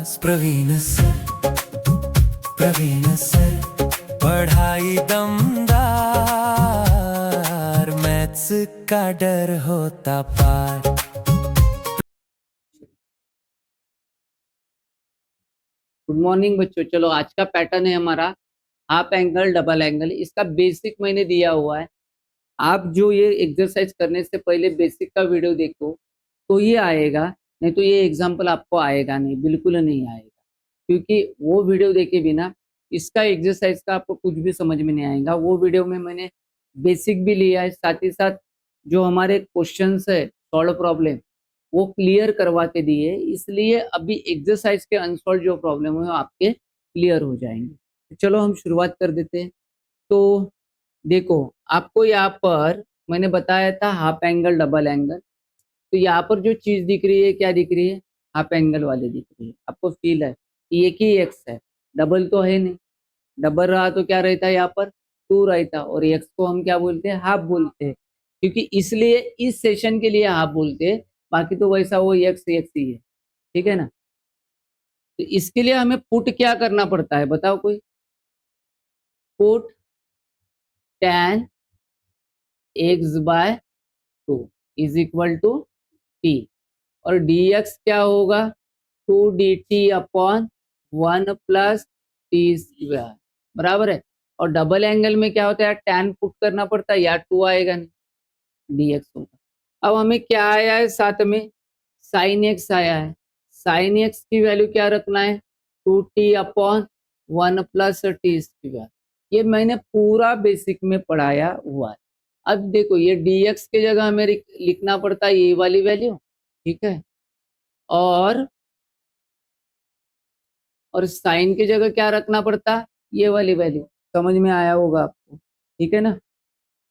Praveen sir पढ़ाई दमदार, maths का डर होता पार। गुड मॉर्निंग बच्चों। चलो आज का पैटर्न है हमारा हाफ एंगल डबल एंगल। इसका बेसिक मैंने दिया हुआ है। आप जो ये एक्सरसाइज करने से पहले बेसिक का वीडियो देखो तो ये आएगा, नहीं तो ये एग्जाम्पल आपको आएगा नहीं, बिल्कुल नहीं आएगा। क्योंकि वो वीडियो देखे बिना इसका एक्सरसाइज का आपको कुछ भी समझ में नहीं आएगा। वो वीडियो में मैंने बेसिक भी लिया है, साथ ही साथ जो हमारे क्वेश्चंस है सॉल्व प्रॉब्लम वो क्लियर करवा के दिए, इसलिए अभी एक्सरसाइज के अनसॉल्व जो प्रॉब्लम है आपके क्लियर हो जाएंगे। चलो हम शुरुआत कर देते हैं। तो देखो, आपको यहाँ पर मैंने बताया था हाफ एंगल डबल एंगल। तो यहाँ पर जो चीज दिख रही है क्या दिख रही है? हाफ एंगल वाली दिख रही है। आपको फील है एक ही एक्स है, डबल तो है नहीं। डबल रहा तो क्या रहता है, यहाँ पर टू रहता, और एक्स को हम क्या बोलते हैं? हाफ बोलते हैं। क्योंकि इसलिए इस सेशन के लिए हाफ बोलते हैं, बाकी तो वैसा वो एक्स एक्स ही है। ठीक है ना? तो इसके लिए हमें पुट क्या करना पड़ता है बताओ कोई? Put tan x by 2 is equal to t, और dx क्या होगा? 2dt upon 1 plus t square, बराबर है। और डबल एंगल में क्या होता है? tan पुट करना पड़ता है, या 2 आएगा नहीं, dx होगा। अब हमें क्या आया है साथ में? साइन x आया है। साइन x की वैल्यू क्या रखना है? 2t upon 1 plus t square. ये मैंने पूरा बेसिक में पढ़ाया हुआ है। अब देखो, ये dx के जगह हमें लिखना पड़ता है ये वाली वैल्यू, ठीक है। और साइन की जगह क्या रखना पड़ता है? ये वाली वैल्यू। समझ में आया होगा आपको, ठीक है ना?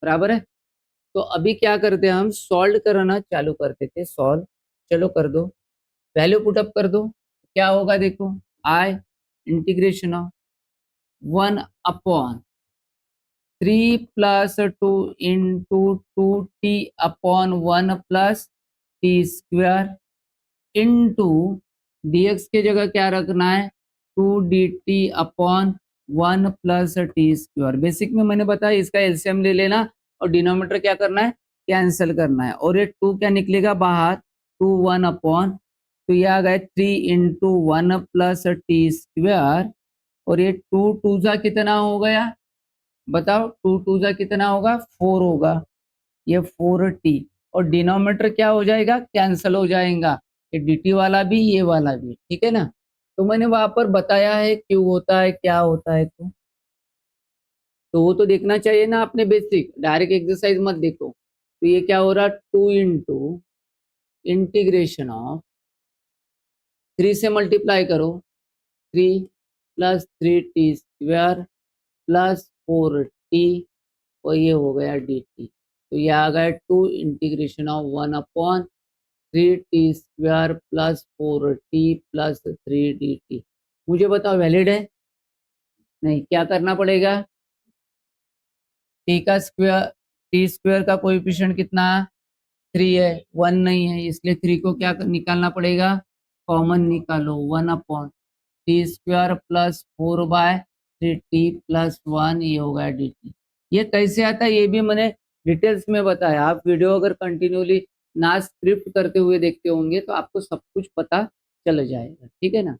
बराबर है। तो अभी क्या करते हैं, हम सॉल्व करना चालू कर देते। सॉल्व चलो कर दो, वैल्यू पुटअप कर दो। क्या होगा देखो, I integration of 1 upon 3 plus 2 into 2t upon 1 plus t square into dx के जगह क्या रखना है? 2dt upon 1 plus t square. Basic में मैंने बताया इसका एलसीएम ले लेना और डिनोमिनेटर क्या करना है? कैंसिल करना है। और ये 2 क्या निकलेगा बाहर? 2 1 अपॉन, तो ये आ गए 3 इंटू 1 प्लस टी स्क्वायर। और ये 2 2 जा कितना हो गया बताओ? 2 2 जा कितना होगा? 4 होगा। ये 4t, और डिनोमिनेटर क्या हो जाएगा? कैंसिल हो जाएगा। ये dt वाला भी ये वाला भी, ठीक है ना? तो मैंने वहां पर बताया है क्यों होता है क्या होता है। तो वो तो देखना चाहिए ना आपने, बेसिक डायरेक्ट एक्सरसाइज मत देखो। तो ये क्या हो रहा? 2 इंटू इंटीग्रेशन ऑफ 3 से मल्टीप्लाई करो, 3 plus 3t square plus 4t, और ये हो गया dt। तो ये आ गया 2 integration of 1 upon 3t square plus 4t plus 3dt। मुझे बताओ वैलिड है? नहीं, क्या करना पड़ेगा? टी का स्क्वायर, टी स्क्वायर का कोएफिशिएंट कितना? 3 है, 1 नहीं है, इसलिए 3 को क्या निकालना पड़ेगा? कॉमन निकालो। 1 upon t square plus 4/3t plus 1, ये होगा dt। ये कैसे आता है ये भी मैंने डिटेल्स में बताया। आप वीडियो अगर कंटिन्यूली ना स्क्रिप्ट करते हुए देखते होंगे तो आपको सब कुछ पता चल जाएगा, ठीक है ना?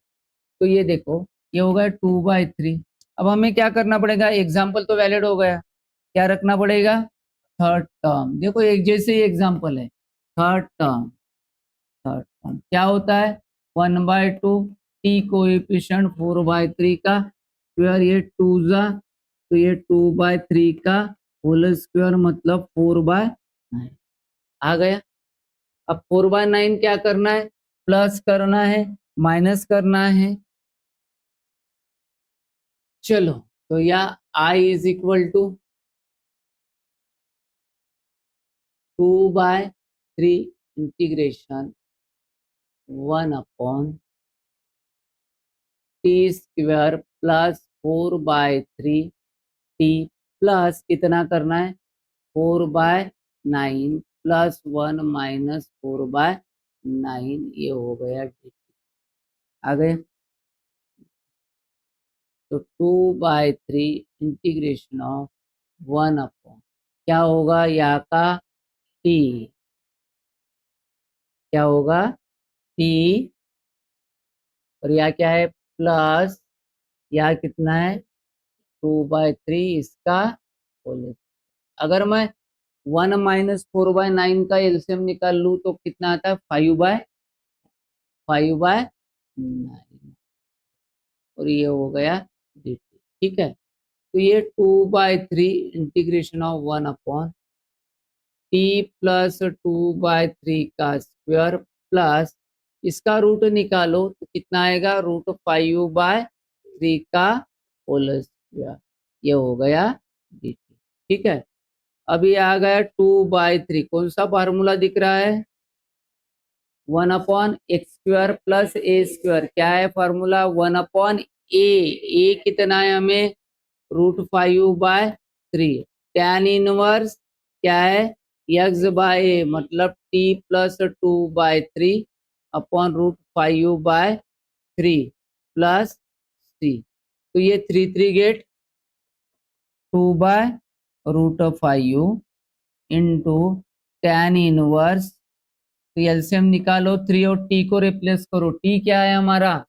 तो ये देखो, ये होगा 2/3। अब हमें क्या करना पड़ेगा? एग्जाम्पल तो वैलिड हो गया, क्या रखना पड़ेगा? Third term. देखो एक जैसे ही एग्जाम्पल है, थर्ड टर्म। थर्ड टर्म क्या होता है? 1/2 टी कोएफिशिएंट 4/3 का स्क्वायर, ये 2 जा, तो ये 2/3 का होल स्क्वायर मतलब 4/9 आ गया। अब 4/9 क्या करना है? प्लस करना है, माइनस करना है। चलो, तो या I is equal to 2/3 integration 1 upon t square plus 4/3 t plus कितना करना है? 4/9 प्लस 1 माइनस 4/9, ये हो गया dt। आ गए? तो 2/3 इंटीग्रेशन ऑफ 1 अपॉन क्या होगा यहाँ का t, क्या होगा t, और यहाँ क्या है प्लस, यहाँ कितना है 2/3 इसका होल। अगर मैं 1 - 4/9 का एलसीएम निकाल लूँ तो कितना आता है 5/9, और ये हो गया dt। ठीक है, तो ये 2/3 integration of 1 upon t plus 2/3 का स्क्वायर प्लस इसका रूट निकालो तो कितना आएगा √5/3 का होल स्क्वायर, ये हो गया dt। ठीक है, अभी आ गया 2/3, कौन सा फार्मूला दिख रहा है 1/x² प्लस a², क्या है फार्मूला 1/a कितना है हमें √5/3, tan इनवर्स क्या है x/a मतलब t plus 2/3 upon √5/3 plus c, तो ये 3 गेट 2/√5 इंटू tan इनवर्स, तो एलसीएम निकालो 3 और t को रिप्लेस करो, t क्या है हमारा,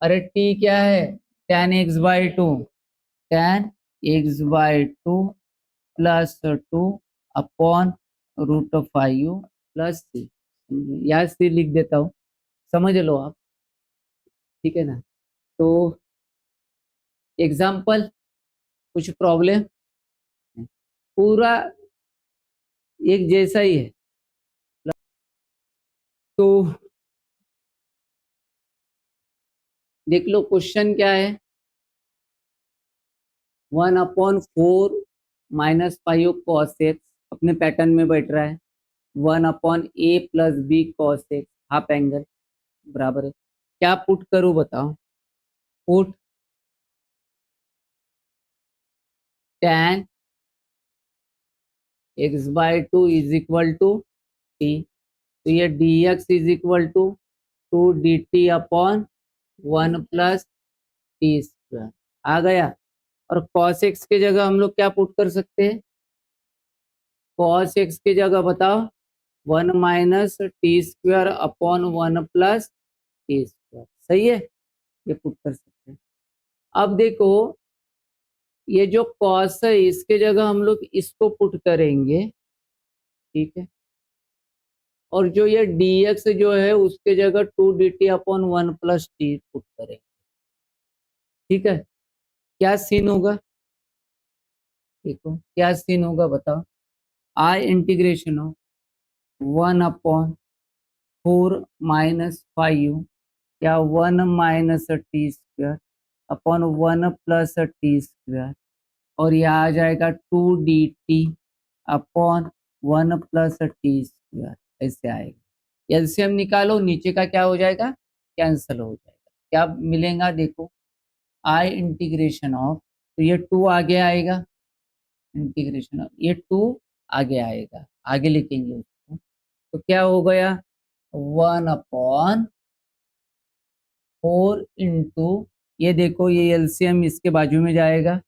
अरे t क्या है tan x/2, tan x/2 plus 2 upon √5 plus c, यहाँ से लिख देता हूँ, समझ लो आप, ठीक है ना। तो एग्जाम्पल, कुछ प्रॉब्लम, पूरा एक जैसा ही है। तो देख लो क्वेश्चन क्या है, 1/4 - 5 cos x अपने पैटर्न में बैठ रहा है, 1/a + b cos x half angle बराबर है, क्या पुट करूं बताओ, put tan x/2 is equal to t, तो ये dx is equal to 2 dt upon 1 plus t², आ गया। और cos x के जगह हम लोग क्या पुट कर सकते हैं, cos x की जगह बताओ 1 - t² अपॉन 1 प्लस t², सही है, ये पुट कर सकते हैं। अब देखो ये जो cos है इसके जगह हम लोग इसको पुट करेंगे, ठीक है, और जो ये dx जो है उसके जगह 2 dt upon 1 plus t put करेंगे, ठीक है। क्या सीन होगा, देखो क्या सीन होगा बताओ, आई इंटीग्रेशन ऑफ 1/4 - 5 या 1 - t² अपॉन 1 प्लस t², और यह आ जाएगा 2 dt अपॉन 1 प्लस t², ऐसे आएगा। एलसीएम निकालो, नीचे का क्या हो जाएगा कैंसिल हो जाएगा, क्या मिलेगा देखो, आई इंटीग्रेशन ऑफ, तो ये 2 आगे आएगा, इंटीग्रेशन ऑफ ये 2 आगे आएगा, आगे लिखेंगे उसको, तो क्या हो गया 1/4 इंटू, ये देखो ये एलसीएम इसके बाजू में जाएगा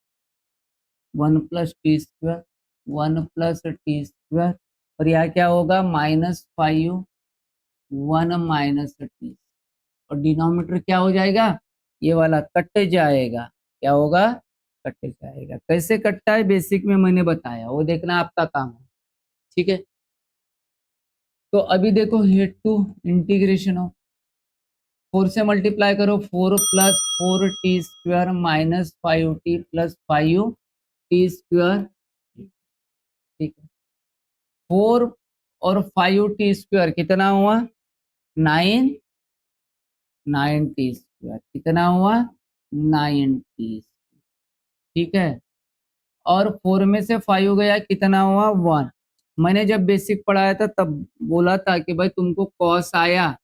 1 प्लस t², 1 प्लस t², और यहाँ क्या होगा -5 1 माइनस t, और डिनोमिनेटर क्या हो जाएगा ये वाला कट जाएगा, क्या होगा कट जाएगा। कैसे कटता है बेसिक में मैंने बताया, वो देखना आपका काम है, ठीक है। तो अभी देखो हेड टू इंटीग्रेशन ऑफ 4 से मल्टीप्लाई करो, 4 + 4t² minus 5t plus 5t², ठीक है। 4 और 5t² कितना हुआ 9, 9t², कितना हुआ 9t, ठीक है। और 4 में से 5 गया कितना हुआ 1, मैंने जब बेसिक पढ़ाया था तब बोला था कि भाई तुमको कॉस आया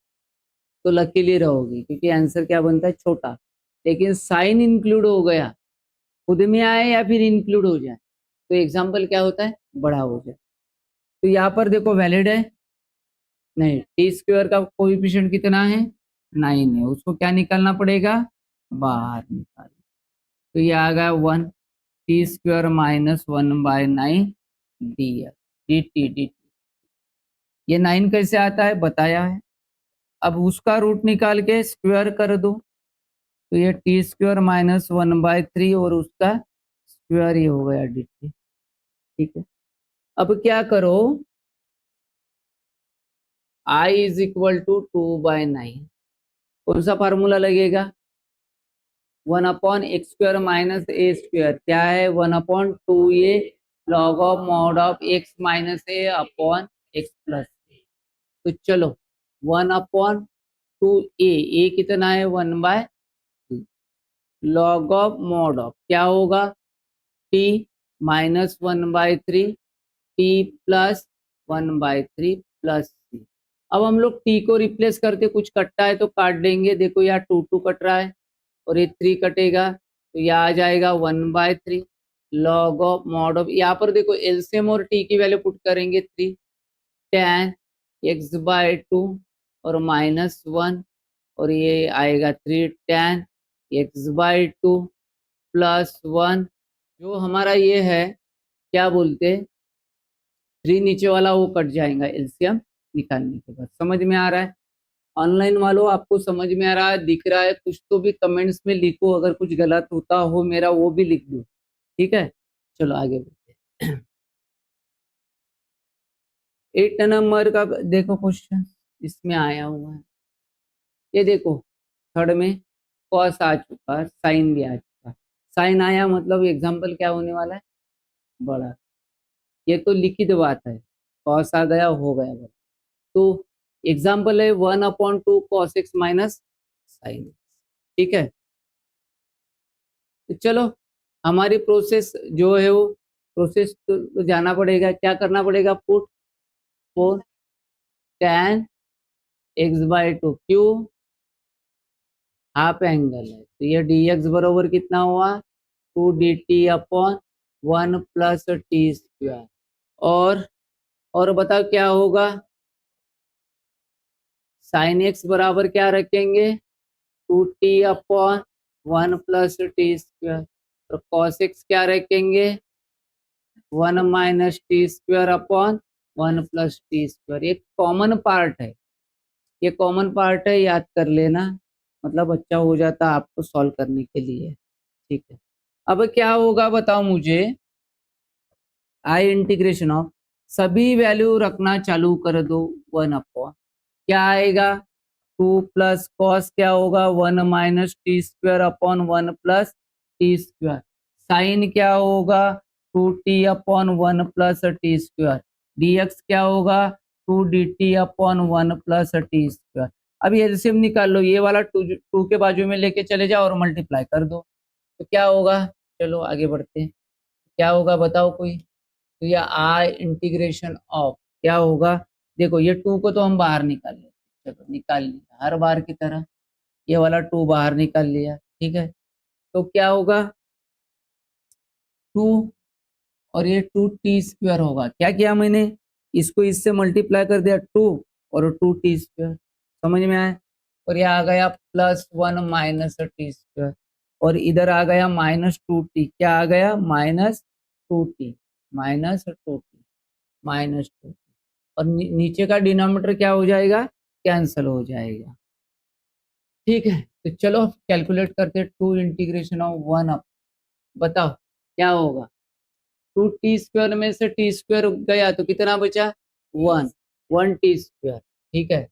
तो लकीली रहोगी, क्योंकि आंसर क्या बनता है छोटा, लेकिन साइन इंक्लूड हो गया, खुद में आए या फिर इंक्लूड हो जाए तो एग्जाम्पल क्या होता है बड़ा हो जाए। तो यहाँ पर देखो वैलिड है नहीं, t² का कोएफिशिएंट कितना है 9 है, उसको क्या निकालना पड़ेगा बाहर निकाल, तो ये आ गया 1 T square minus 1/9 D T. ये 9 कैसे आता है बताया है। अब उसका रूट निकाल के स्क्वायर कर दो, तो ये टी स्क्वायर माइनस 1/3 और उसका स्क्वायर ही हो गया डी टी। ठीक है, अब क्या करो, I इज इक्वल टू 2/9, कौन सा फार्मूला लगेगा, 1/x² माइनस ए स्क्वायर क्या है, 1/2a log of mod of x minus A upon x plus. तो चलो 1/2a, ए कितना है 1/2, लॉग ऑफ मॉड ऑफ क्या होगा t minus 1/3 t plus 1/3 plus c। अब हम लोग t को रिप्लेस करके, कुछ कटता है तो काट देंगे, देखो यहाँ 2 कट रहा है और ये 3 कटेगा, तो यह आ जाएगा 1/3 लॉग ऑफ मॉड ऑफ, यहाँ पर देखो एलसीएम और t की वैल्यू पुट करेंगे 3 tan x/2 और -1, और ये आएगा 3 tan x/2 प्लस 1, जो हमारा ये है क्या बोलते, 3 नीचे वाला वो कट जाएगा एलसीएम निकालने के बाद। समझ में आ रहा है ऑनलाइन वालों, आपको समझ में आ रहा है, दिख रहा है, कुछ तो भी कमेंट्स में लिखो, अगर कुछ गलत होता हो मेरा वो भी लिख दो, ठीक है। चलो आगे बढ़ते हैं। 8 नंबर का देखो क्वेश्चन इसमें आया हुआ है, ये देखो थर्ड में कॉस आ चुका है, साइन भी आ चुका है, साइन आया मतलब एग्जाम्पल क्या होने वाला है बड़ा, ये तो लिखित बात है, कॉस आ गया हो गया बड़ा, तो एग्जाम्पल है 1/2 cos x माइनस साइन, ठीक है। तो चलो हमारी प्रोसेस जो है वो प्रोसेस तो जाना पड़ेगा, क्या करना पड़ेगा, पुट 4 tan x/2 क्यों, हाफ एंगल है, तो ये dx बराबर कितना हुआ 2 dt/1 प्लस टी स्क्वायर, और बताओ क्या होगा, साइन x बराबर क्या रखेंगे 2t/1 प्लस टी स्क्वायर, और cos x क्या रखेंगे 1 minus t square upon 1 plus t square. ये कॉमन पार्ट है, ये कॉमन पार्ट है, याद कर लेना, मतलब अच्छा हो जाता आपको सॉल्व करने के लिए, ठीक है। अब क्या होगा बताओ मुझे, आई इंटीग्रेशन ऑफ, सभी वैल्यू रखना चालू कर दो 1 अपॉन क्या आएगा 2 प्लस कॉस क्या होगा 1 minus t square upon 1 plus t square, sine क्या होगा 2t/1 plus t square, dx क्या होगा 2dt/1 प्लस टी स्क्वायर। अब एलसीएम निकाल लो, ये वाला 2 के बाजू में लेके चले जाओ और मल्टीप्लाई कर दो, तो क्या होगा, चलो आगे बढ़ते हैं, क्या होगा बताओ कोई, तो ये आई इंटीग्रेशन ऑफ क्या होगा, देखो ये 2 को तो हम बाहर निकाल लेते, चलो निकाल लिया हर बार की तरह, ये वाला 2 बाहर निकाल लिया, ठीक है। तो क्या होगा 2 और ये 2t स्क्वायर होगा, क्या किया मैंने, इसको इससे मल्टीप्लाई कर दिया 2 और 2t स्क्वायर, समझ में आया, और ये आ गया +1 माइनस टी स्क्वायर, और इधर आ गया -2t, क्या आ गया -2t -2t, और नीचे का डिनोमिनेटर क्या हो जाएगा, कैंसल हो जाएगा, ठीक है। तो चलो कैलकुलेट करते, 2 इंटीग्रेशन ऑफ 1 अप, बताओ क्या होगा, 2t स्क्वायर में से टी स्क्वायर गया तो कितना बचा 1 t स्क्वायर, ठीक है।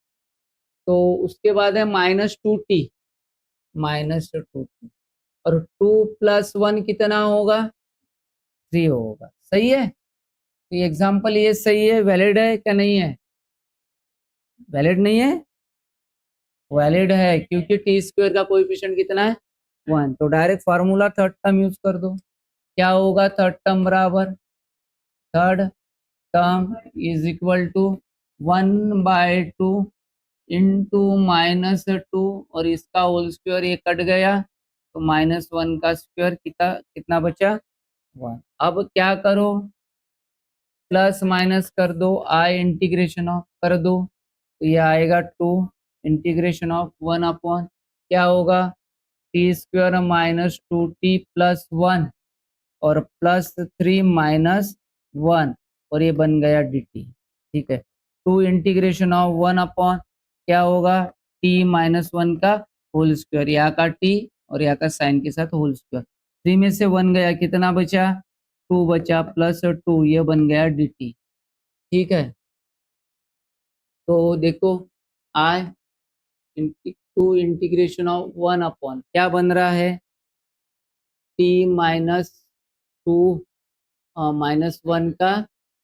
तो उसके बाद है -2t, और 2 + 1 कितना होगा 3 होगा, सही है। तो एग्जाम्पल ये सही है, वैलिड है क्या नहीं है, वैलिड नहीं है, वैलिड है क्योंकि टी स्क्वायर का कोएफिशिएंट कितना है 1, तो direct formula third term use कर दो, क्या होगा थर्ड टर्म बराबर, third term is equal to 1/2 into -2, और इसका होल स्क्वायर ये कट गया, तो -1 का स्क्वायर कितना कितना बचा 1। अब क्या करो, प्लस माइनस कर दो, आई इंटीग्रेशन ऑफ कर दो, तो ये आएगा 2 इंटीग्रेशन ऑफ 1 अपॉन क्या होगा T square minus 2t plus 1 और प्लस 3 माइनस 1 और ये बन गया dt। ठीक है, टू इंटीग्रेशन ऑफ 1 अपॉन क्या होगा, t माइनस 1 का होल स्क्वायर, यहाँ का t और यहाँ का साइन के साथ होल स्क्वायर। 3 में से 1 गया, कितना बचा, 2 बचा, प्लस 2 ये बन गया dt। ठीक है, तो देखो आई टू इंटीग्रेशन ऑफ 1 अपॉन क्या बन रहा है, t माइनस 2 माइनस 1 का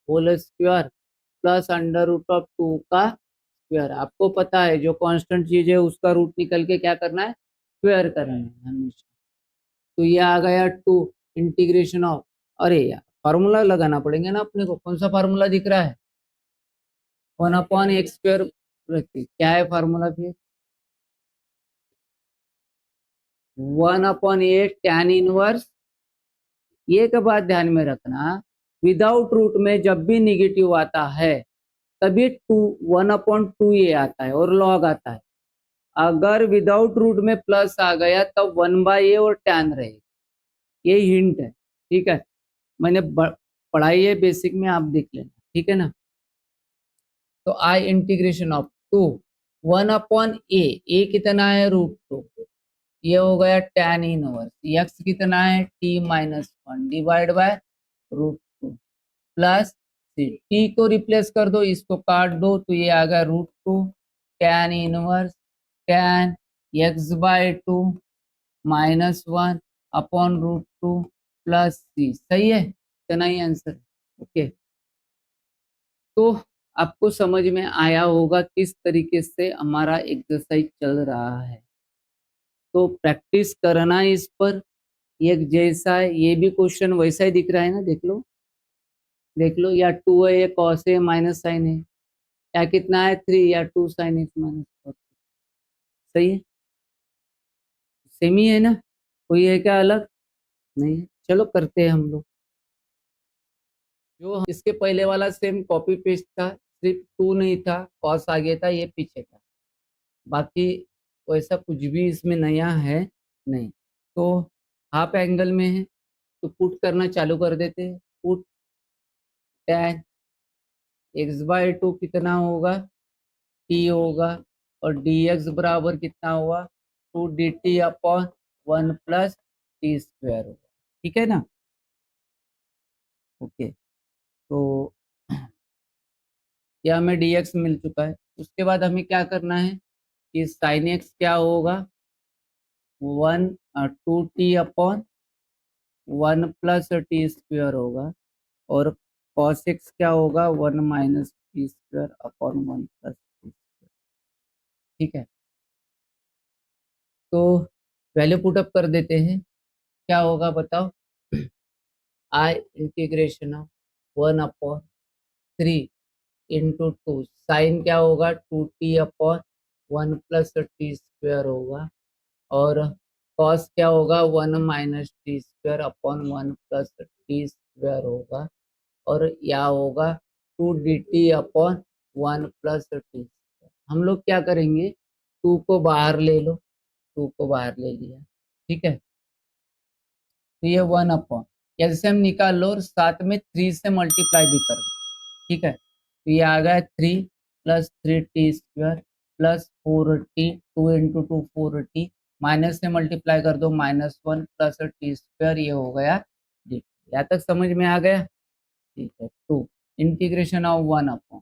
whole square plus under root of 2 का स्क्वायर। आपको पता है जो कांस्टेंट चीज है उसका रूट निकल के क्या करना है, स्क्वायर करना है हमेशा। तो ये आ गया 2 इंटीग्रेशन ऑफ, अरे यार फार्मूला लगाना पड़ेगा ना अपने को, कौन सा फार्मूला दिख रहा है, 1/x²। क्या है फार्मूला फिर, 1/a tan इनवर्स। ये का बात ध्यान में रखना, विदाउट रूट में जब भी निगेटिव आता है तभी 1/2 आता है और लॉग आता है। अगर विदाउट रूट में प्लस आ गया तब तो 1/a और टैन रहेगा। ये हिंट है, ठीक है, मैंने पढ़ाई है बेसिक में, आप देख लेना, ठीक है ना। तो आई इंटीग्रेशन ऑफ 2 1/a कितना है, √2, ये हो गया tan इनवर्स, x कितना है t minus 1 divide by √2 plus T को रिप्लेस कर दो, इसको काट दो तो ये आ गया √2 tan inverse tan x/2 minus 1 upon √2 plus c. सही है, इतना ही आंसर। ओके, तो आपको समझ में आया होगा किस तरीके से हमारा एक्सरसाइज चल रहा है। तो प्रैक्टिस करना इस पर, एक जैसा है, ये भी क्वेश्चन वैसा ही दिख रहा है ना, देख लो देख लो, या 2 है, या कॉस है, माइनस साइन है, या कितना है 3 या 2 साइन एक्स माइनस कॉस। सही है, सेम ही है ना, कोई है क्या अलग, नहीं है। चलो करते हैं हम लोग, जो इसके पहले वाला सेम कॉपी पेस्ट था, सिर्फ 2 नहीं था, कॉस आगे था, ये पीछे था, बाकी वैसा कुछ भी इसमें नया है नहीं। तो हाफ एंगल में है तो पुट करना चालू कर देते हैं। पुट tan x/2 कितना होगा, t होगा, और dx बराबर कितना हुआ, 2dt upon 1 plus t square होगा। ठीक है ना, ओके। तो यह हमें dx मिल चुका है। उसके बाद हमें क्या करना है कि sin x क्या होगा, 2t upon 1 plus t square होगा, और cos x क्या होगा, 1 minus t square upon 1 plus t square. ठीक है, तो वैल्यू पुटअप कर देते हैं, क्या होगा बताओ, आई इंटीग्रेशन ऑफ 1/3 इंटू 2 साइन क्या होगा, 2t upon 1 plus t square होगा, और कॉस क्या होगा, 1 minus t square upon 1 plus t square होगा, और यह होगा 2dt upon 1 plus t square. हम लोग क्या करेंगे, 2 को बाहर ले लो, 2 को बाहर ले लिया, ठीक है, तो ये 1/, एलसीएम निकाल लो और साथ में 3 से मल्टीप्लाई भी कर दो। ठीक है, तो ये आ गया 3 plus 3t square plus 4t, 2 into 2 4t, minus से मल्टीप्लाई कर दो, -1 प्लस टी स्क्वायर, ये हो गया dt। यहाँ तक समझ में आ गया, ठीक है। 2 इंटीग्रेशन ऑफ 1/,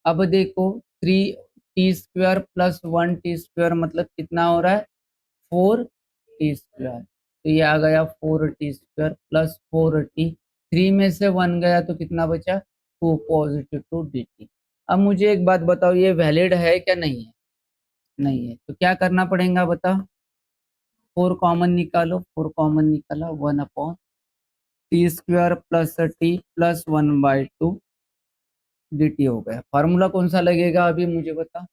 अब देखो 3t square plus 1t square मतलब कितना हो रहा है, 4t स्क्वायर, तो ये आ गया 4t स्क्वायर प्लस 4t, 3 में से 1 गया तो कितना बचा, 2 पॉजिटिव 2 dt। अब मुझे एक बात बताओ, ये वैलिड है क्या, नहीं है, नहीं है, तो क्या करना पड़ेगा बताओ, 4 कॉमन निकालो, 4 कॉमन निकाला, 1/t square plus t plus 1/2 dt हो गया। फॉर्मूला कौन सा लगेगा अभी मुझे बता,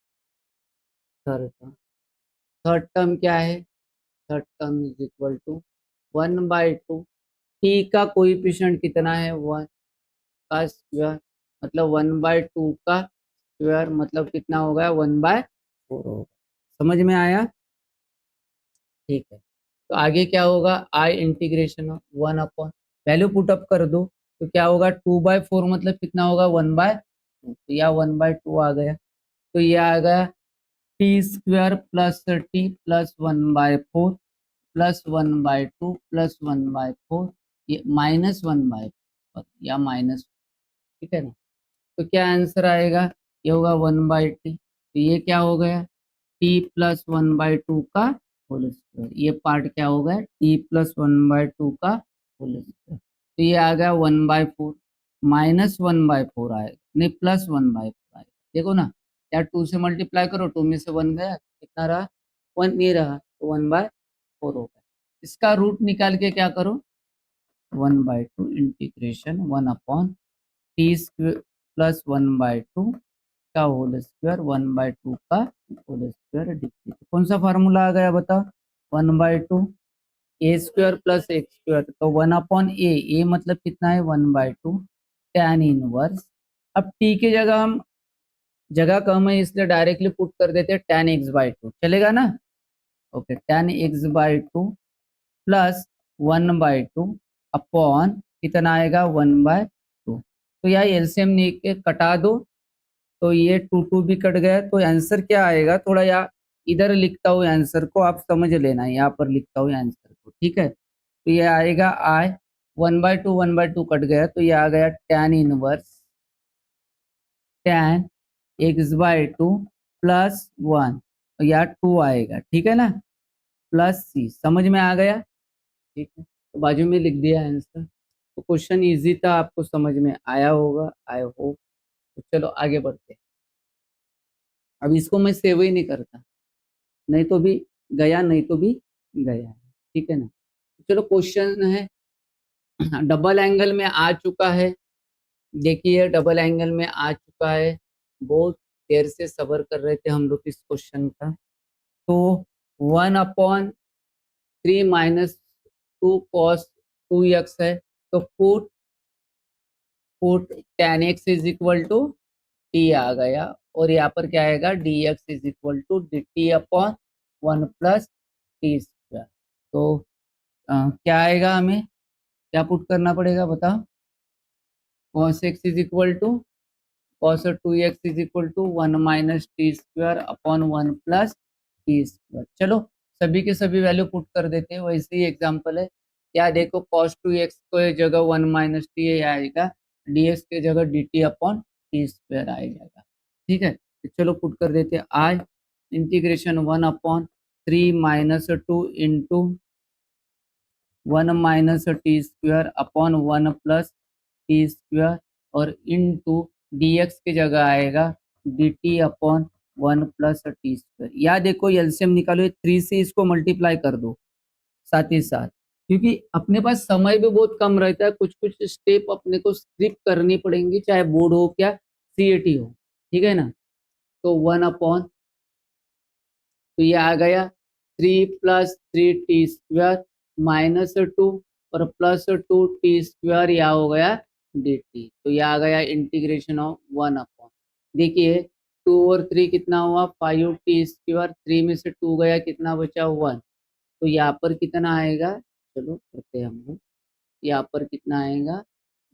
थर्ड टर्म। थर्ड टर्म क्या है, third term is equal to 1/2, t का कोएफिशिएंट कितना है, 1 का स्क्वायर, मतलब 1/2 का स्क्वायर मतलब कितना हो गया, 1/4 होगा। समझ में आया, ठीक है। तो आगे क्या होगा, I integration of 1 upon, value put up कर दो तो क्या होगा 2/4 मतलब कितना होगा 1/2, तो या 1/2 आ गया। तो ये आ गया T square plus T plus 1/4 plus 1/2 plus 1/4, ये -1/4 या माइनस, ठीक है ना। तो क्या आंसर आएगा, ये होगा 1/t, तो ये क्या हो गया टी प्लस 1/2 का होल स्क्वायर, ये पार्ट क्या हो गया टी प्लस 1/2 का होल स्क्वायर। तो ये आ गया 1/4, -1/4 आएगा, नहीं +1/4 आएगा, देखो ना यार 2 से मल्टीप्लाई करो, 2 में से 1 गया, कितना रहा 1 नहीं रहा, तो 1/4 हो गया। इसका रूट निकाल के क्या करो 1/2 इंटीग्रेशन 1/t स्क्वायर प्लस 1/2 का होल स्क्वायर 1/2 का होल स्क्वायर डिग्री। तो कौन सा फार्मूला आ गया बताओ 1/2 ए स्क्वायर प्लस एक्स स्क्वायर, तो 1/a, ए मतलब कितना है 1/2 tan इनवर्स। अब टी के जगह हम, जगह कम है इसलिए डायरेक्टली पुट कर देते हैं tan x/2, चलेगा ना। Okay tan x/2 plus 1/2 upon कितना आएगा 1/2, तो यहाँ एलसीएम लेके कटा दो, तो ये 2 भी कट गया, तो आंसर क्या आएगा, थोड़ा यहाँ इधर लिखता हूँ आंसर को, आप समझ लेना, यहाँ पर लिखता हूँ आंसर को, ठीक है। तो ये आएगा आई 1/2 कट गया, तो ये आ गया tan inverse tan x/2 plus 1, तो यहाँ 2 आएगा, ठीक है ना, प्लस c, समझ में आ गया, ठीक है। तो बाजू में लिख दिया आंसर। तो क्वेश्चन इजी था, आपको समझ में आया होगा आई होप। तो चलो आगे बढ़ते हैं। अब इसको मैं सेव ही नहीं करता, नहीं तो भी गया, नहीं तो भी गया, ठीक है ना। चलो क्वेश्चन है डबल एंगल में आ चुका है, देखिए डबल एंगल में आ चुका है, बहुत देर से सबर कर रहे थे हम लोग इस क्वेश्चन का। तो 1/3 - 2 cos 2x है, तो put tan x is equal to t आ गया, और यहाँ पर क्या आएगा dx is equal to dt upon 1 plus t square. तो क्या आएगा, हमें क्या पुट करना पड़ेगा बताओ, cos x is equal to cos 2x is equal to 1 minus t square upon 1 plus t square. चलो सभी के सभी वैल्यू पुट कर देते हैं, वैसे ही एग्जांपल है। क्या देखो cos 2x को जगह 1 माइनस टी आएगा, dx के जगह dt अपॉन टी स्क्वायर आ जाएगा, ठीक है। तो चलो पुट कर देते हैं, आज integration 1/3 - 2 into 1 minus t square upon 1 plus t square, और इंटू dx की जगह आएगा dt upon 1 plus t square. या देखो एलसीएम निकालो, 3 से इसको मल्टीप्लाई कर दो साथ ही साथ, क्योंकि अपने पास समय भी बहुत कम रहता है, कुछ कुछ स्टेप अपने को स्किप करनी पड़ेंगी, चाहे बोर्ड हो क्या सीएटी हो, ठीक है ना। तो 1 अपॉन, तो ये आ गया 3 + 3t² -2 और +2t², यह हो गया dt। तो यह आ गया इंटीग्रेशन ऑफ 1 अपॉन, देखिए 2 और 3 कितना हुआ 5t², 3 में से 2 गया, कितना बचा 1, तो यहाँ पर कितना आएगा, चलो करते हैं हम लोग, यहाँ पर कितना आएगा,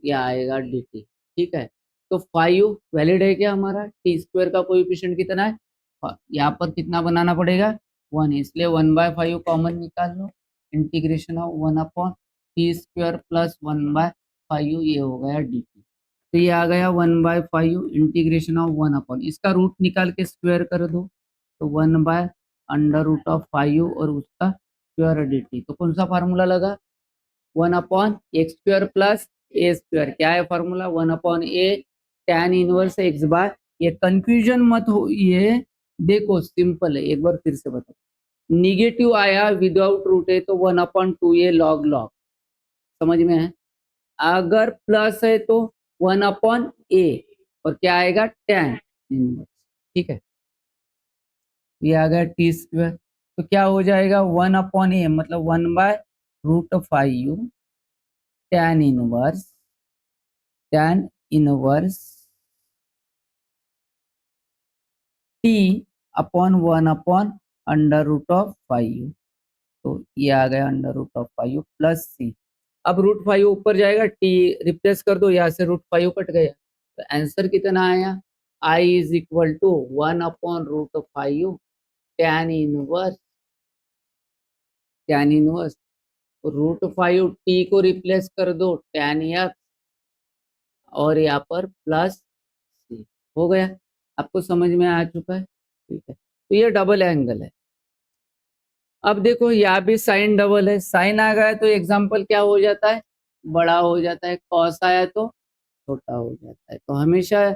यह आएगा dt, ठीक है। तो 5 वैलिड है क्या हमारा, t² का कोएफिशिएंट कितना है, यहाँ पर कितना बनाना पड़ेगा 1, इसलिए 1/5 कॉमन निकाल लो, integration of 1 upon t² plus 1/5, ये हो गया dt। तो ये आ गया 1/5 इंटीग्रेशन ऑफ 1 अपॉन, इसका रूट निकाल के स्क्वायर कर दो, तो 1/√5 और उसका स्क्वायर dt। तो कौन सा फार्मूला लगा 1/x² प्लस a², क्या है formula 1/a tan inverse x/, ये कंफ्यूजन मत हो, ये देखो सिंपल है, एक बार फिर से बताओ, निगेटिव आया विदाउट रूट है तो 1/2a log log, समझ में है। अगर प्लस है तो 1/a, और क्या आएगा tan इनवर्स, ठीक है। ये आ गया t², तो क्या हो जाएगा 1/a मतलब 1/√5 tan इनवर्स t अपॉन 1/√5, तो ये आ गया √5 प्लस सी। अब √5 ऊपर जाएगा, टी रिप्लेस कर दो, यहाँ से √5 कट गया, तो आंसर कितना आया, I is equal to 1/√5 tan inverse √5 t को रिप्लेस कर दो tan एक्स और यहाँ पर प्लस सी। हो गया, आपको समझ में आ चुका है, ठीक है। तो ये डबल एंगल है। अब देखो यहाँ भी साइन डबल है, साइन आ गया तो एग्जाम्पल क्या हो जाता है, बड़ा हो जाता है, कॉस आया तो छोटा हो जाता है। तो हमेशा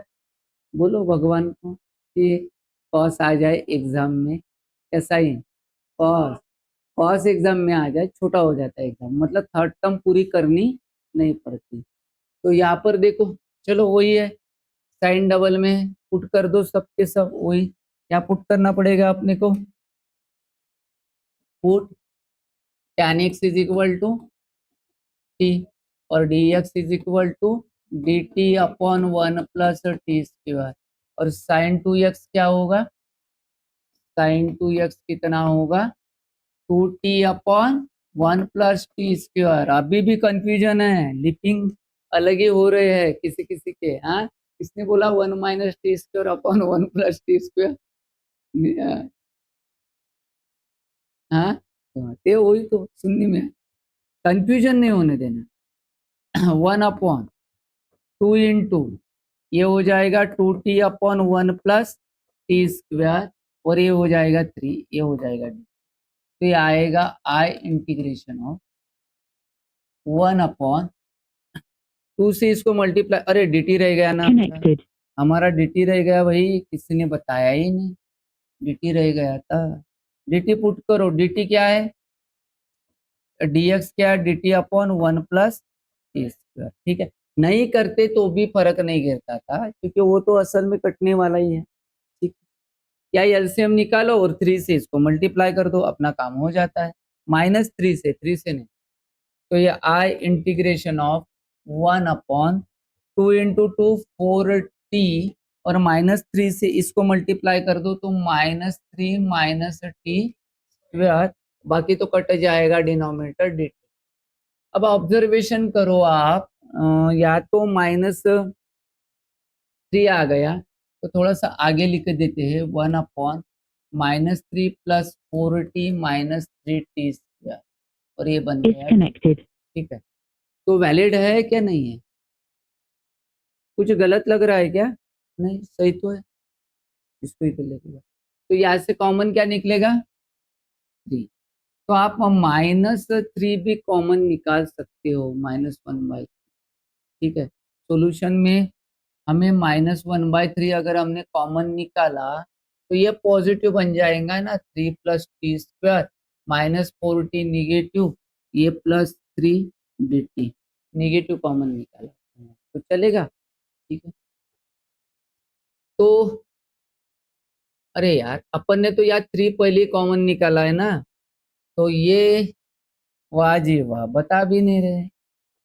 बोलो भगवान को कि कॉस आ जाए एग्जाम में या साइन, कॉस कॉस एग्जाम में आ जाए छोटा हो जाता है एग्जाम, मतलब थर्ड टर्म पूरी करनी नहीं पड़ती। तो यहाँ पर देखो, चलो वही है, साइन डबल में पुट कर दो सबके सब, वही क्या पुट करना पड़ेगा अपने को, put tan x is equal to t और dx is equal to dt/1 plus t square, और sin 2x क्या होगा, sin 2x कितना होगा 2t/1 प्लस टी स्क्वायर। अभी भी कंफ्यूजन है, लिपिंग अलग ही हो रहे हैं किसी किसी के। हाँ, किसने बोला 1 - t² upon 1 plus t square, हाँ ते वही तो सुनने में, कंफ्यूजन नहीं होने देना। 1/2 ये हो जाएगा 2t/1 प्लस टी स्क्वायर, और ये हो जाएगा 3, ये हो जाएगा d। तो ये आएगा आई इंटीग्रेशन ऑफ 1/2 से इसको मल्टीप्लाई, अरे dt रह गया ना हमारा dt रह गया भाई, किसी ने बताया ही नहीं, dt रह गया था। dt पुट करो, dt क्या है, dx क्या है, dt/1 प्लस टी स्क्वायर, ठीक है। नहीं करते तो भी फर्क नहीं गिरता था, क्योंकि वो तो असल में कटने वाला ही है, ठीक। या एलसीएम निकालो और 3 से इसको मल्टीप्लाई कर दो, अपना काम हो जाता है। -3 से, 3 से नहीं। तो ये आई इंटीग्रेशन ऑफ 1/2 × 2 4t, और -3 से इसको मल्टीप्लाई कर दो तो -3 - टी स्क्वायर, बाकी तो कट जाएगा डिनोमिनेटर dt। अब ऑब्जर्वेशन करो आप, या तो -3 आ गया तो थोड़ा सा आगे लिख देते हैं, 1/-3 प्लस 4t - 3t स्क्वायर, और ये बन गया, ठीक है। तो वैलिड है क्या, नहीं है, कुछ गलत लग रहा है क्या, नहीं सही तो है, इसको ही कर लेगा। तो यहाँ से कॉमन क्या निकलेगा, 3। तो आप -3 भी कॉमन निकाल सकते हो, -1/3, ठीक है। सॉल्यूशन में हमें -1/3 अगर हमने कॉमन निकाला तो ये पॉजिटिव बन जाएगा ना, 3 plus t square -4t negative, ये +3 dt, निगेटिव कॉमन निकाला तो चलेगा, ठीक है। तो अरे यार, अपन ने तो यार 3 पहले कॉमन निकाला है ना, तो ये वाह जी वाह, बता भी नहीं रहे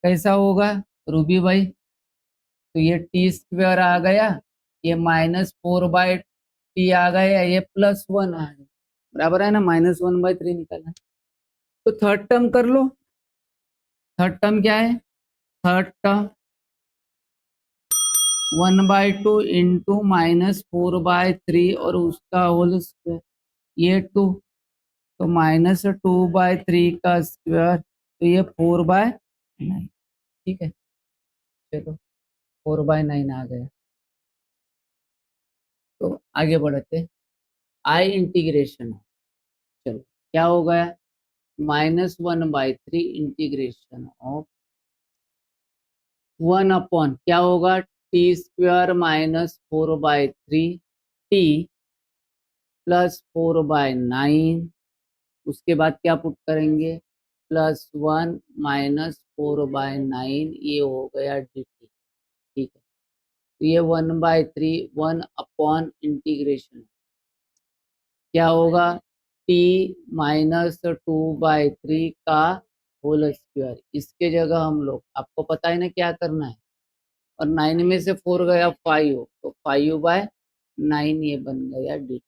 कैसा होगा रूबी भाई। तो ये टी स्क्वायर आ गया, ये -4/t आ गया, ये +1 आ गया, बराबर है ना, -1/3 निकालना। तो थर्ड टर्म कर लो, थर्ड टर्म क्या है, थर्ड टर्म 1/2 इंटू -4/3 और उसका होल स्क्वायर, ये 2, तो -2/3 का स्क्वायर, तो ये 4/9, ठीक है। चलो 4/9 आ गया। तो आगे बढ़ते, आई इंटीग्रेशन, चलो क्या हो गया, -1/3 इंटीग्रेशन ऑफ 1 क्या होगा, टी स्क्वायर -4/3 टी प्लस 4/9, उसके बाद क्या पुट करेंगे, +1 -4/9, ये हो गया dt, ठीक है। तो ये 1/3 1/इंटीग्रेशन क्या होगा, t -2/3 का होल स्क्वायर, इसके जगह हम लोग, आपको पता है ना क्या करना है, और 9 में से 4 गया 5, तो 5/9 ये बन गया dt।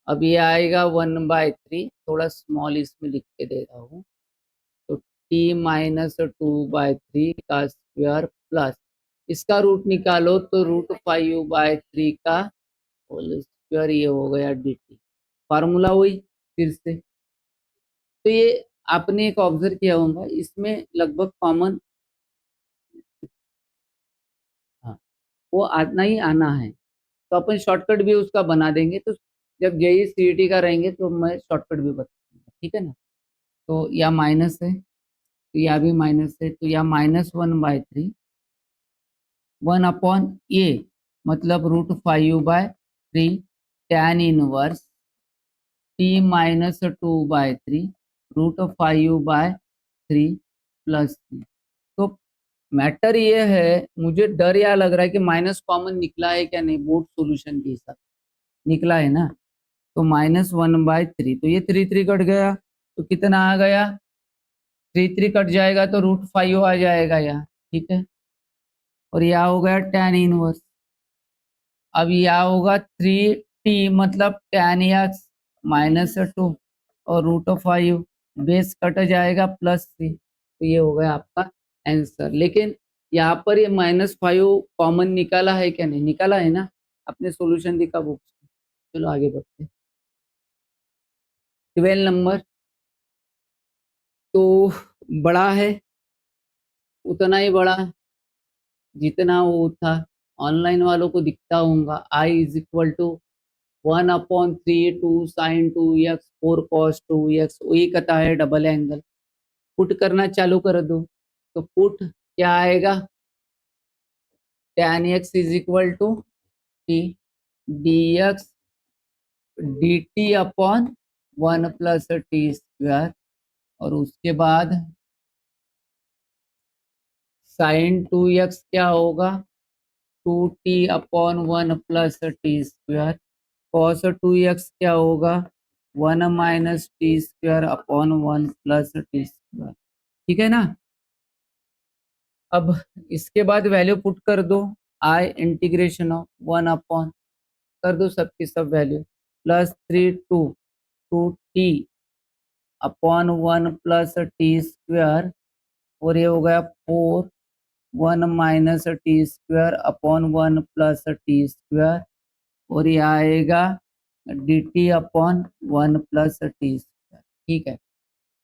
अब ये आएगा 1/3, थोड़ा स्मॉल इसमें लिख के दे रहा हूँ। तो t-2/3 का स्क्वायर प्लस इसका रूट निकालो तो √5/3 का होल स्क्वायर, ये हो गया dt। फार्मूला वही फिर से। तो ये आपने एक ऑब्जर्व किया होगा, इसमें लगभग कॉमन, हाँ, वो आना ही आना है। तो अपन शॉर्टकट भी उसका बना देंगे, तो जब जेई सीईटी का रहेंगे तो मैं शॉर्टकट भी बताऊंगा, ठीक है ना। तो या माइनस है, तो या भी माइनस है, तो या -1/3, 1/a मतलब √5/3 tan इनवर्स t-2/3 √5/3 प्लस 3। तो मैटर ये है, मुझे डर या लग रहा है कि माइनस कॉमन निकला है क्या नहीं, बोर्ड सॉल्यूशन के हिसाब से निकला है ना। तो -1/3, तो ये 3 कट गया, तो कितना आ गया, 3 कट जाएगा तो √5 आ जाएगा यहाँ, ठीक है। और यहाँ हो गया tan इनवर्स। अब यहाँ होगा 3t मतलब tan x -2 और √5, बेस कट जाएगा +3, तो ये हो गया आपका आंसर। लेकिन यहाँ पर ये -5 कॉमन निकाला है क्या नहीं, निकाला है ना, अपने सॉल्यूशन दिखा बुक। चलो आगे बढ़ते हैं। 12 नंबर तो बड़ा है, उतना ही बड़ा जितना वो था, ऑनलाइन वालों को दिखता होगा। I = 1/3 2 sin 2x 4 cos 2x, वही कहता है डबल एंगल। पुट करना चालू कर दो, तो पुट क्या आएगा, tan x = t dx dt/1 + t², और उसके बाद sin 2x क्या होगा, 2t/1 + t², cos 2x क्या होगा, 1 - t²/1 + t², ठीक है ना। अब इसके बाद वैल्यू पुट कर दो, I∫1 कर दो सबकी सब वैल्यू, +3 2t/1 + t², और ये हो गया 4 1 - t²/1 + t², और ये आएगा dt/1 + t², ठीक है।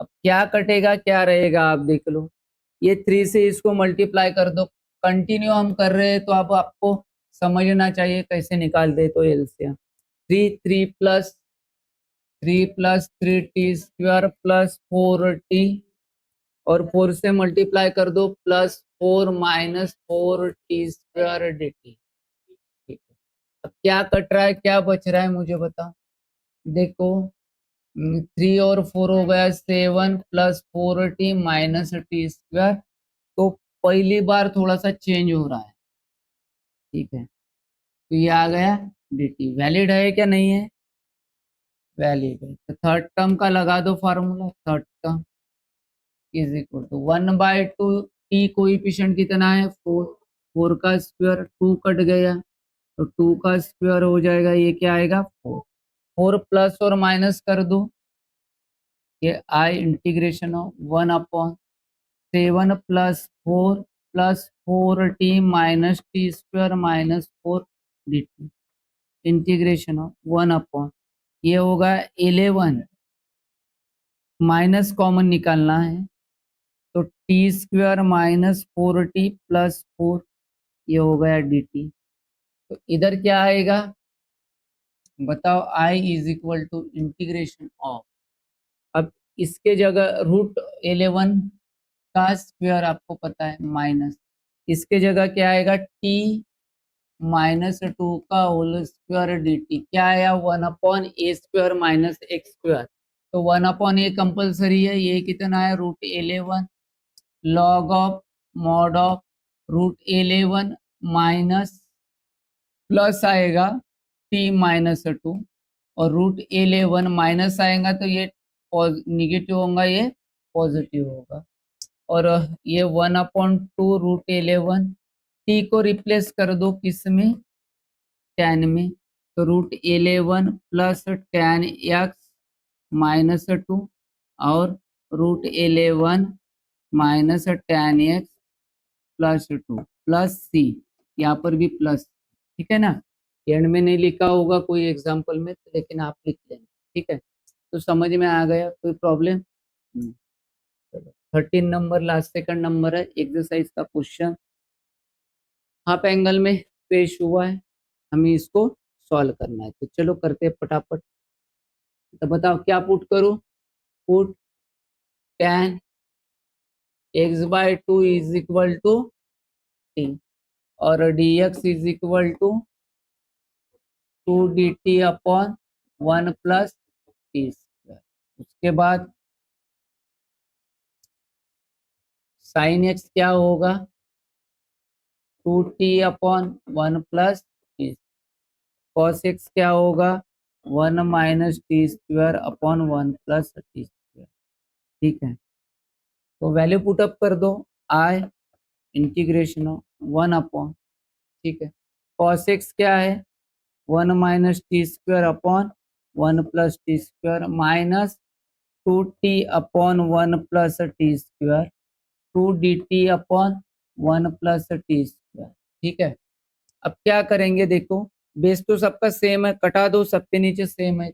अब क्या कटेगा क्या रहेगा आप देख लो, ये 3 से इसको मल्टीप्लाई कर दो, कंटिन्यू हम कर रहे हैं तो अब आपको समझना चाहिए कैसे निकाल दे, तो एलसीएम 3 + 4t और 4 से मल्टीप्लाई कर दो, +4 - 4t² dt, ठीक है। अब क्या कट रहा है क्या बच रहा है मुझे बताओ, देखो 3 और 4 हो गया 7 +4t -t², तो पहली बार थोड़ा सा चेंज हो रहा है, ठीक है। तो ये आ गया dt, वैलिड है क्या नहीं है, वैलिड है। तो थर्ड टर्म का लगा दो formula, third term = 1/2 t coefficient कितना है 4, 4 का स्क्वायर 2 कट गया, तो 2 का स्क्वायर हो जाएगा, ये क्या आएगा 4, 4 प्लस और माइनस कर दो, ये I∫1/7 + 4 t - t²-4 dt (1/, ये होगा 11, माइनस कॉमन निकालना है, तो t² -4t + 4, ये हो गया dt। तो इधर क्या आएगा बताओ, I = अब इसके जगह √11 का स्क्वायर आपको पता है माइनस, इसके जगह क्या आएगा t-2 का होल स्क्वायर dt, क्या आया 1/a² - x², तो 1/a कंपल्सरी है, ये कितना है √11 log of mod of √11 minus plus आएगा t-2, और √11 माइनस आएगा तो ये निगेटिव होगा, ये पॉजिटिव होगा, और ये 1/2 √11, t को रिप्लेस कर दो किस में, tan में, तो √11 प्लस tan x -2 और √11 माइनस tan x +2 प्लस सी, यहाँ पर भी प्लस, ठीक है ना। एंड में नहीं लिखा होगा कोई एग्जाम्पल में, तो लेकिन आप लिख लेंगे, ठीक है। तो समझ में आ गया, कोई problem? 13 number last second number है, एक्सरसाइज का क्वेश्चन हाफ एंगल में पेश हुआ है, हमें इसको सॉल्व करना है। तो चलो करते हैं फटाफट। तो बताओ क्या पुट करूं? Put tan x/2 is equal to t और dx is equal to 2 dt upon 1 plus t square. उसके बाद साइन एक्स क्या होगा? 2t upon 1 plus t. Cos x क्या होगा? 1 minus t square upon 1 plus t square, ठीक है। तो वैल्यू पुटअप कर दो, आई इंटीग्रेशन ऑफ 1 अपॉन, ठीक है। कॉस एक्स क्या है? 1 minus t square upon 1 plus t square minus 2t upon 1 plus t square 2 dt upon 1 plus t square, ठीक है। अब क्या करेंगे देखो, बेस तो सबका सेम है, कटा दो, सबके नीचे सेम है।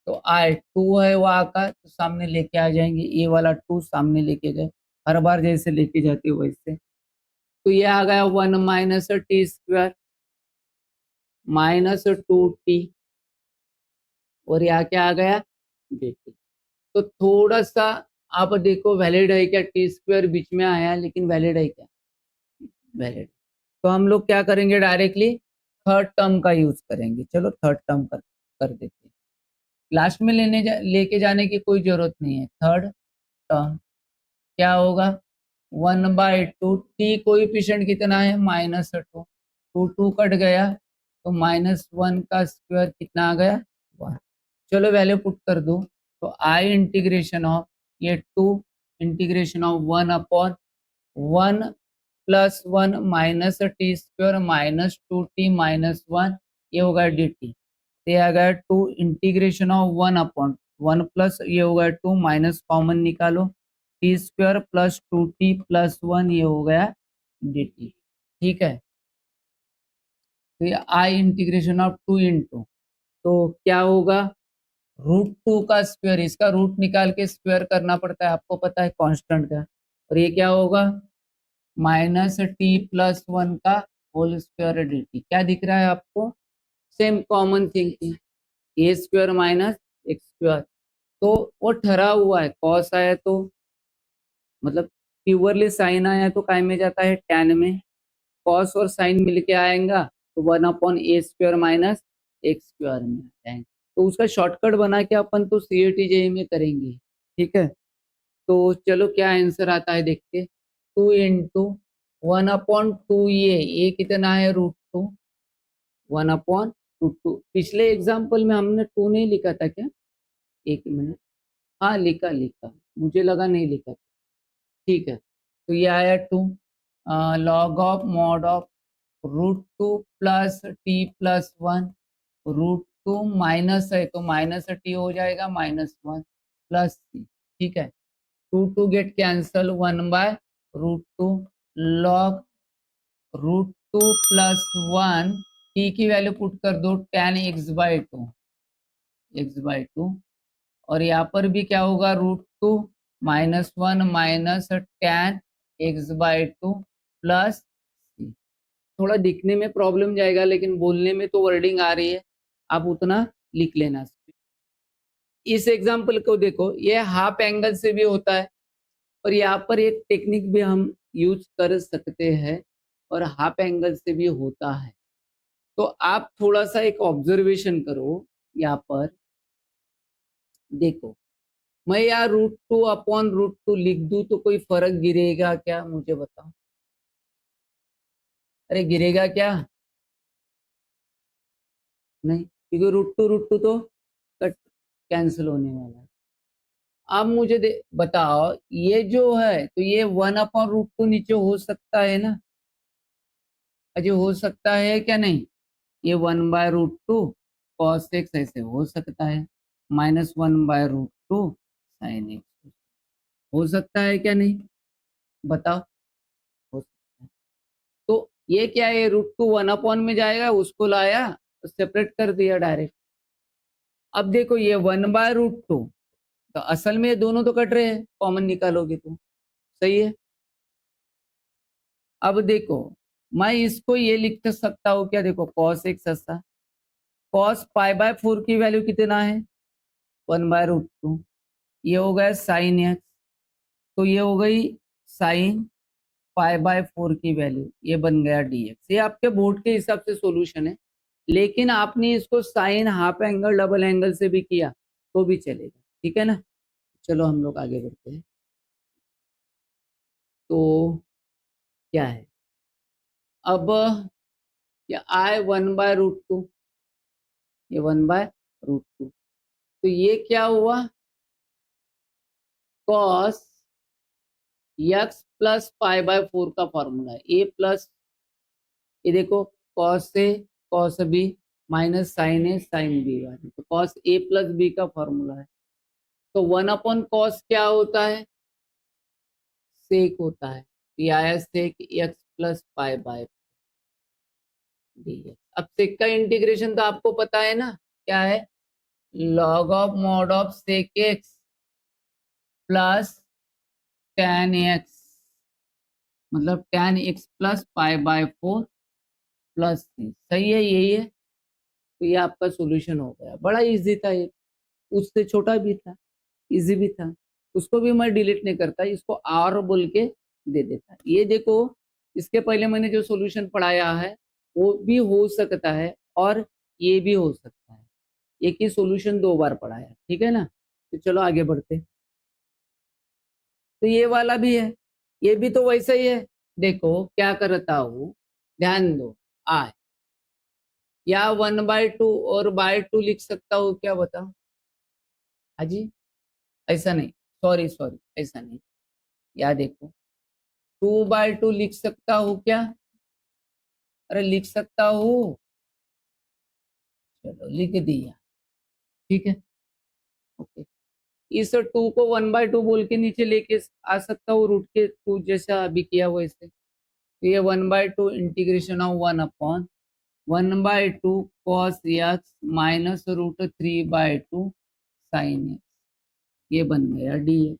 तो आई 2 है वहाँ का, तो सामने लेके आ जाएंगे, ये वाला 2 सामने लेके गए, हर बार जैसे लेके जाते हो वैसे। तो ये आ गया 1 माइनस टी स्क्वायर -2t, और यहाँ क्या आ गया? dt। तो थोड़ा सा आप देखो वैलिड है क्या? टी स्क्वायर बीच में आया, लेकिन वैलिड है क्या? वैलिड। तो हम लोग क्या करेंगे, डायरेक्टली थर्ड टर्म का यूज करेंगे। चलो थर्ड टर्म कर देते हैं, लास्ट में लेके जाने की कोई जरूरत नहीं है। थर्ड टर्म क्या होगा? 1/2 टी कोएफिशिएंट कितना है? -2, 2 कट गया तो -1 का स्क्वायर कितना आ गया? 1। चलो वैल्यू पुट कर दो, तो आई इंटीग्रेशन ऑफ ये 2 integration of 1 upon 1 plus 1 minus t square -2t -1, ये होगा dt। ये आ गया 2 इंटीग्रेशन ऑफ 1 अपॉन 1 प्लस ये होगा 2 माइनस कॉमन निकालो, T square plus 2t plus 1, ये हो गया dt, ठीक है। तो ये आई इंटीग्रेशन ऑफ 2 इंटू, तो क्या होगा? √2 का स्क्वायर, इसका रूट निकाल के स्क्वायर करना पड़ता है, आपको पता है कांस्टेंट का। और ये क्या होगा? -t+1 का होल स्क्वायर dt। क्या दिख रहा है आपको? सेम कॉमन थिंकिंग, ए स्क्वायर माइनस एक्स स्क्वायर। तो वो ठहरा हुआ है, कॉस आया तो मतलब प्योरली साइन आया तो काय में जाता है? टैन में। कॉस और साइन मिलके आएगा तो 1/a² माइनस एक्स स्क्वायर में आएगा। तो उसका शॉर्टकट बना के अपन तो CAT जेई में करेंगे, ठीक है। तो चलो क्या आंसर आता है देखते। 2 इंटू 1/2, ये कितना है? √2। 1/√2। पिछले एग्जाम्पल में हमने 2 नहीं लिखा था क्या? एक मिनट, हाँ लिखा लिखा, मुझे लगा नहीं लिखा, ठीक है। तो ये आया 2 log of mod of √2 plus t+1, √2 minus है तो माइनस टी हो जाएगा -1 प्लस सी, ठीक है। 2 get cancel, 1/√2 log √2 plus 1, T की वैल्यू पुट कर दो tan x/2, और यहाँ पर भी क्या होगा? √2 -1 माइनस tan x/2 प्लस सी। थोड़ा दिखने में प्रॉब्लम जाएगा, लेकिन बोलने में तो वर्डिंग आ रही है, आप उतना लिख लेना। इस एग्जाम्पल को देखो, ये हाफ एंगल से भी होता है, और यहाँ पर एक टेक्निक भी हम यूज कर सकते हैं, और हाफ एंगल से भी होता है। तो आप थोड़ा सा एक ऑब्जर्वेशन करो, यहाँ पर देखो, मैं यहाँ √2/√2 लिख दूं तो कोई फर्क गिरेगा क्या? मुझे बताओ। अरे गिरेगा क्या? नहीं, क्योंकि √2 तो कट कैंसिल होने वाला है। अब मुझे बताओ, ये जो है तो ये 1/√2 नीचे हो सकता है ना? अजय हो सकता है क्या? नहीं, ये 1/√2 cos x ऐसे हो सकता है, -1/√2 sin x हो सकता है क्या नहीं, बताओ, हो सकता है। तो ये क्या है, √2 1 में जाएगा, उसको लाया तो सेपरेट कर दिया डायरेक्ट। अब देखो ये 1/√2, तो असल में ये दोनों तो कट रहे हैं, कॉमन निकालोगे तो सही है। अब देखो मैं इसको ये लिख सकता हूँ क्या, देखो cos x ऐसा, cos π/4 की वैल्यू कितना है 1/√2, ये हो गया sin x, तो ये हो गई sin π/4 की वैल्यू, ये बन गया dx। ये आपके बोर्ड के हिसाब से सॉल्यूशन है, लेकिन आपने इसको sine half angle double angle से भी किया तो भी चलेगा, ठीक है ना। चलो हम लोग आगे बढ़ते हैं। तो क्या है अब, ये I 1/√2, ये 1/√2, तो ये क्या हुआ, cos x प्लस π/4 का फॉर्मूला है, a प्लस, ये देखो cos से cos b minus sine a sine B वाली, तो cos a प्लस b का फॉर्मूला है। तो 1/cos क्या होता है, सेक होता है, ये आया सेक x प्लस π/4 dx। अब सेक का इंटीग्रेशन तो आपको पता है ना, क्या है, log of mod of sec x plus tan x, मतलब tan x plus π/4 plus c, सही है, यही है। तो ये आपका सॉल्यूशन हो गया, बड़ा इजी था ये, उससे छोटा भी था, इजी भी था, उसको भी मैं डिलीट नहीं करता, इसको आर बोल के दे देता। ये देखो इसके पहले मैंने जो सॉल्यूशन पढ़ाया है वो भी हो सकता है और ये भी हो सकता है, एक ही सॉल्यूशन 2 बार पढ़ाया, ठीक है ना। तो चलो आगे बढ़ते। तो ये वाला भी है, ये भी तो वैसा ही है। देखो क्या करता हूँ, ध्यान दो, आय या 1/2 और बाय 2 लिख सकता हूँ क्या, बताओ। हाँ जी, ऐसा नहीं, सॉरी सॉरी, ऐसा नहीं, या देखो 2/2 लिख सकता हूँ क्या, अरे लिख सकता हूँ, चलो लिख दिया, ठीक है, ओके। इस 2 को 1/2 बोल के नीचे लेके आ सकता हूँ, √2 जैसा अभी किया वैसे। तो ये 1/2 integration of 1/1/2 cos x minus √3/2 sin x, ये बन गया dx,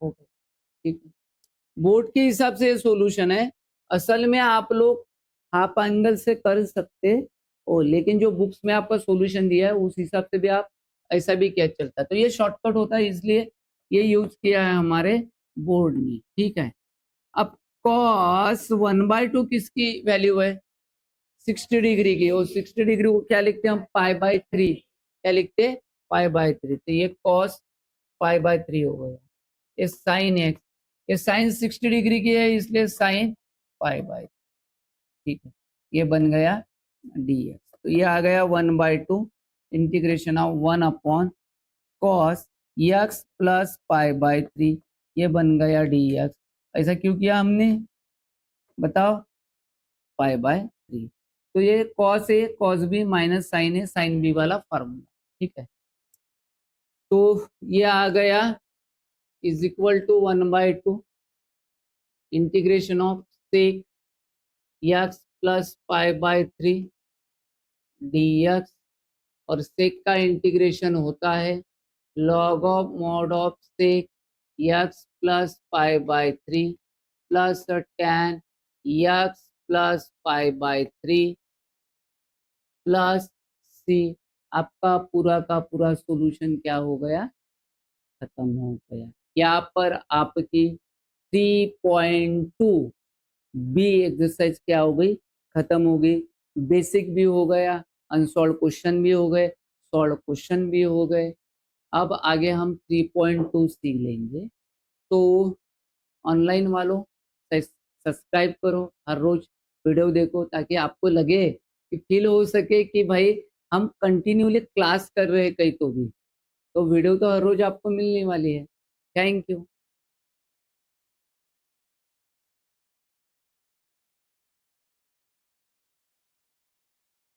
ओके, ठीक है। बोर्ड के हिसाब से ये सॉल्यूशन है, असल में आप लोग हाफ एंगल से कर सकते हो, लेकिन जो बुक्स में आपका सॉल्यूशन दिया है उस हिसाब से भी आप ऐसा भी किया चलता है, तो ये शॉर्टकट होता है, इसलिए ये यूज किया है हमारे बोर्ड ने, ठीक है। अब cos 1/2 किसकी वैल्यू है, 60 डिग्री की, और 60 डिग्री को क्या लिखते हैं हम, π/3, क्या लिखते हैं, π/3, तो ये cos π/3 हो गया। ये साइन एक्स, ये साइन 60 डिग्री की है इसलिए साइन π/3, ठीक है, ये बन गया dx। तो ये आ गया 1/2 integration of 1/cos x plus π/3, ये बन गया dx। ऐसा क्यों किया हमने, बताओ, π/3। तो ये cos a cos b minus sine a sine b वाला फॉर्मूला, ठीक है। तो ये आ गया is equal to 1/2 integration of sec x plus π/3 dx, और सेक का इंटीग्रेशन होता है log of mod of sec x plus π/3 plus tan x plus π/3 plus c। आपका पूरा का पूरा सॉल्यूशन क्या हो गया, खत्म हो गया। यहाँ पर आपकी 3.2 बी एक्सरसाइज क्या हो गई, खत्म हो गई। बेसिक भी हो गया, अनसॉल्व क्वेश्चन भी हो गए, सॉल्व क्वेश्चन भी हो गए। अब आगे हम 3.2 सीख लेंगे। तो ऑनलाइन वालों सब्सक्राइब करो, हर रोज वीडियो देखो, ताकि आपको लगे कि फील हो सके कि भाई हम कंटिन्यूली क्लास कर रहे हैं कहीं तो भी, तो वीडियो तो हर रोज आपको मिलने वाली है। Thank you.